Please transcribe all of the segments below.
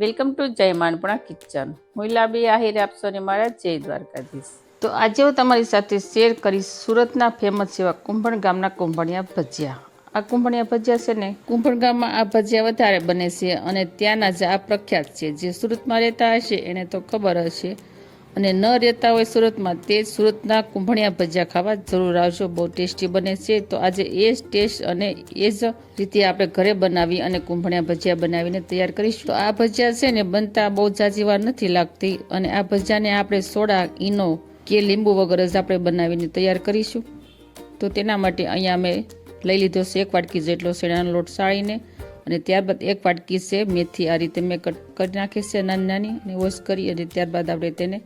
Welcome to જય માનપણા kitchen. હું લાબી આહિર આપશોને મારા જય દ્વારકાધીશ. તો આજે હું તમારી સાથે શેર કરીશ સુરતના ફેમસ એવા કુંભણ ગામના કુંભણિયા ભજીયા. આ કુંભણિયા ભજીયા છે ને, કુંભણ ગામમાં આ ભજીયા વધારે બને છે અને ત્યાંના જ આ પ્રખ્યાત છે. જે સુરતમાં રહેતા હશે એને તો ખબર હશે, અને ન રહેતા હોય સુરતમાં તે સુરતના કુંભણિયા ભજીયા ખાવા જરૂર આવજો. બહુ ટેસ્ટી બને છે. તો આજે એ જ ટેસ્ટ અને એ જ રીતે આપણે ઘરે બનાવી અને કુંભણિયા ભજીયા બનાવીને તૈયાર કરીશું. તો આ ભજીયા છે ને બનતા બહુ જાજી વાર નથી લાગતી, અને આ ભજીયાને આપણે સોડા, ઈનો કે લીંબુ વગર જ આપણે બનાવીને તૈયાર કરીશું. તો તેના માટે અહીંયા અમે લઈ લીધો છે 1 વાટકી જેટલો શેણાનો લોટ સાળીને, અને ત્યારબાદ 1 વાટકી છે મેથી આ રીતે મેં કટ કરી નાખી છે નાની નાની, અને વોશ કરી, અને ત્યારબાદ આપણે તેને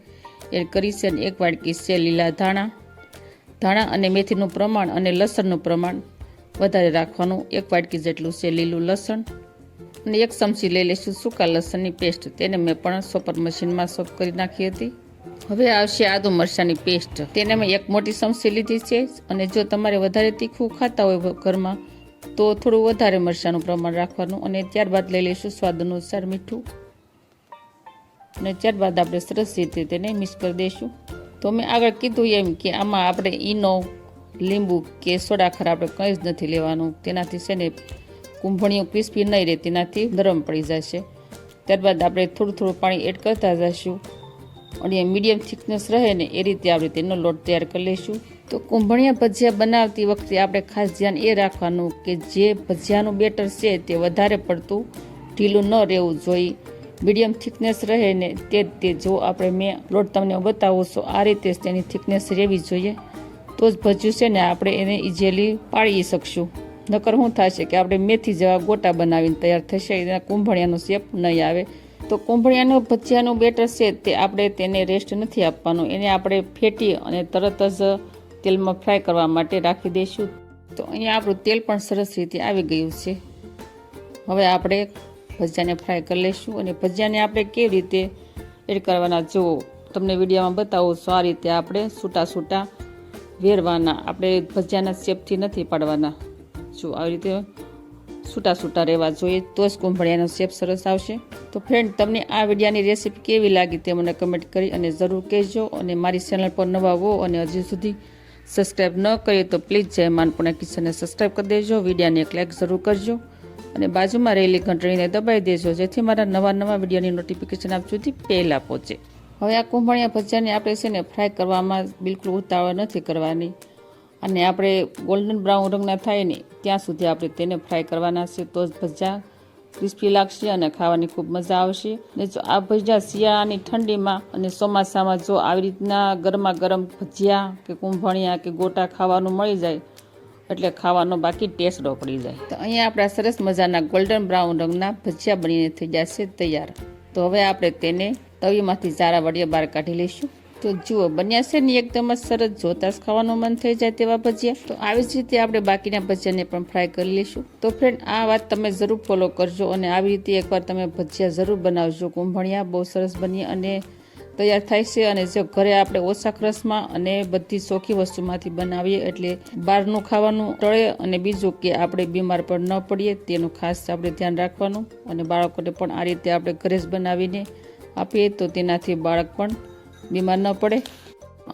એડ કરી છે. અને 1 વાટકી છે લીલા ધાણા અને મેથીનું પ્રમાણ અને લસણનું પ્રમાણ વધારે રાખવાનું. 1 વાટકી જેટલું છે લીલું લસણ, અને 1 ચમચી લઈ લઈશું સૂકા લસણની પેસ્ટ. તેને મેં પણ સોપર મશીનમાં સોપ કરી નાખી હતી. હવે આવશે આદુ મરચાંની પેસ્ટ. તેને મેં 1 મોટી ચમચી લીધી છે, અને જો તમારે વધારે તીખું ખાતા હોય ઘરમાં તો થોડું વધારે મરચાંનું પ્રમાણ રાખવાનું. અને ત્યારબાદ લઈ લઈશું સ્વાદ અનુસાર મીઠું, અને ત્યારબાદ આપણે સરસ રીતે તેને મિક્સ કરી દઈશું. તો મેં આગળ કીધું એમ કે આમાં આપણે ઈનો, લીંબુ કે સોડા ખરા આપણે કંઈ જ નથી લેવાનું. તેનાથી છે ને કુંભણિયું ક્રિસ્પી નહીં રહે, તેનાથી નરમ પડી જશે. ત્યારબાદ આપણે થોડું થોડું પાણી એડ કરતા જઈશું, અને મીડિયમ થિકનેસ રહે ને એ રીતે આપણે તેનો લોટ તૈયાર કરી લઈશું. તો કુંભણિયા ભજીયા બનાવતી વખતે આપણે ખાસ ધ્યાન એ રાખવાનું કે જે ભજીયાનું બેટર છે તે વધારે પડતું ઢીલું ન રહેવું જોઈએ, મીડિયમ થિકનેસ રહે ને તે જો આપણે મેં લોટ તમને બતાવું છું આ રીતે જ તેની થિકનેસ રહેવી જોઈએ. તો જ ભજીયું છે ને આપણે એને ઇઝીલી પાડી શકશું. નકર શું થશે કે આપણે મેથી જેવા ગોટા બનાવીને તૈયાર થશે, એના કુંભણિયાનો શેપ નહીં આવે. તો કુંભણિયાનું ભજીયાનું બેટર છે તે આપણે તેને રેસ્ટ નથી આપવાનું, એને આપણે ફેટી અને તરત જ તેલમાં ફ્રાય કરવા માટે રાખી દઈશું. તો અહીંયા આપણું તેલ પણ સરસ રીતે આવી ગયું છે. હવે આપણે ભજીયાને ફ્રાય કરી લઈશું, અને ભજીયાને આપણે કેવી રીતે એડ કરવાના જુઓ, તમને વિડીયોમાં બતાવું છું. આ રીતે આપણે છૂટા વેરવાના, આપણે ભજીયાના શેપથી નથી પાડવાના. જો આવી રીતે છૂટા રહેવા જોઈએ, તો જ કુંભળિયાનો શેપ સરસ આવશે. તો ફ્રેન્ડ, તમને આ વિડીયોની રેસીપી કેવી લાગી તે મને કમેન્ટ કરી અને જરૂર કહેજો. અને મારી ચેનલ પર નવા હો અને હજી સુધી સબસ્ક્રાઈબ ન કરીએ તો પ્લીઝ જય માનપણા કિચનને સબસ્ક્રાઈબ કરી દેજો. વિડીયોને એક લાઈક જરૂર કરજો, અને બાજુમાં રહેલી ઘંટડીને દબાવી દેજો, જેથી મારા નવા વિડીયોની નોટિફિકેશન આપ સુધી પહેલાં પહોંચે. હવે આ કુંભણિયા ભજીયાને આપણે છે ને ફ્રાય કરવામાં બિલકુલ ઉતાવળ નથી કરવાની, અને આપણે ગોલ્ડન બ્રાઉન રંગના થાય ને ત્યાં સુધી આપણે તેને ફ્રાય કરવાના છે. તો જ ભજીયા ક્રિસ્પી લાગશે અને ખાવાની ખૂબ મજા આવશે. ને જો આ ભજીયા શિયાળાની ઠંડીમાં અને ચોમાસામાં જો આવી રીતના ગરમા ગરમ ભજીયા કે કુંભણિયા કે ગોટા ખાવાનું મળી જાય એટલે ખાવાનો બાકી ટેસ્ટ પડી જાય. તો અહીંયા આપણા સરસ મજાના ગોલ્ડન બ્રાઉન રંગના ભજીયા બનીને થઈ જશે તૈયાર. તો હવે આપણે તેને તવીમાંથી જારા વડે બહાર કાઢી લઈશું. તો જુઓ, બન્યા છે ને એકદમ જ સરસ, જોતા જ ખાવાનું મન થઈ જાય તેવા ભજીયા. તો આવી જ રીતે આપણે બાકીના ભજીયાને પણ ફ્રાય કરી લઈશું. તો ફ્રેન્ડ, આ વાત તમે જરૂર ફોલો કરજો, અને આવી રીતે એકવાર તમે ભજીયા જરૂર બનાવજો. કુંભણિયા બહુ સરસ બની અને તૈયાર થાય છે. અને જો ઘરે આપણે ઓછા ખર્ચમાં અને બધી ચોખ્ખી વસ્તુમાંથી બનાવીએ એટલે બહારનું ખાવાનું ટળે, અને બીજું કે આપણે બીમાર પણ ન પડીએ તેનું ખાસ આપણે ધ્યાન રાખવાનું. અને બાળકોને પણ આ રીતે આપણે ઘરે જ બનાવીને આપીએ તો તેનાથી બાળક પણ બીમાર ન પડે.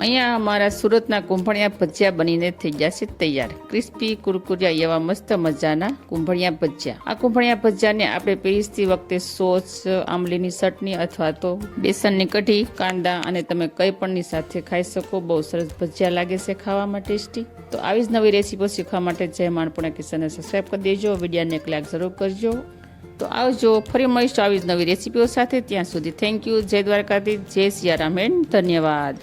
અહીંયા અમારા સુરતના કુંભણિયા ભજીયા બનીને થઈ જશે તૈયાર. ક્રિસ્પી કુરકુરિયા એવા મસ્ત મજાના કુંભણિયા ભજીયા. આ કુંભણિયા ભજીયાને આપણે પીરસતી વખતે સોસ, આંબલીની ચટણી અથવા તો બેસનની કઢી, કાંદા અને તમે કંઈ પણની સાથે ખાઈ શકો. બહુ સરસ ભજીયા લાગે છે ખાવામાં, ટેસ્ટી. તો આવી જ નવી રેસીપી શીખવા માટે જય માનપણા કિચનને સબસ્ક્રાઈબ કરી દેજો. વિડીયોને એક લાઈક જરૂર કરજો. તો આવજો, ફરી મળીશું આવી જ નવી રેસીપીઓ સાથે. ત્યાં સુધી થેન્ક યુ. જય દ્વારકાધીશ, જય સિયારામ, ધન્યવાદ.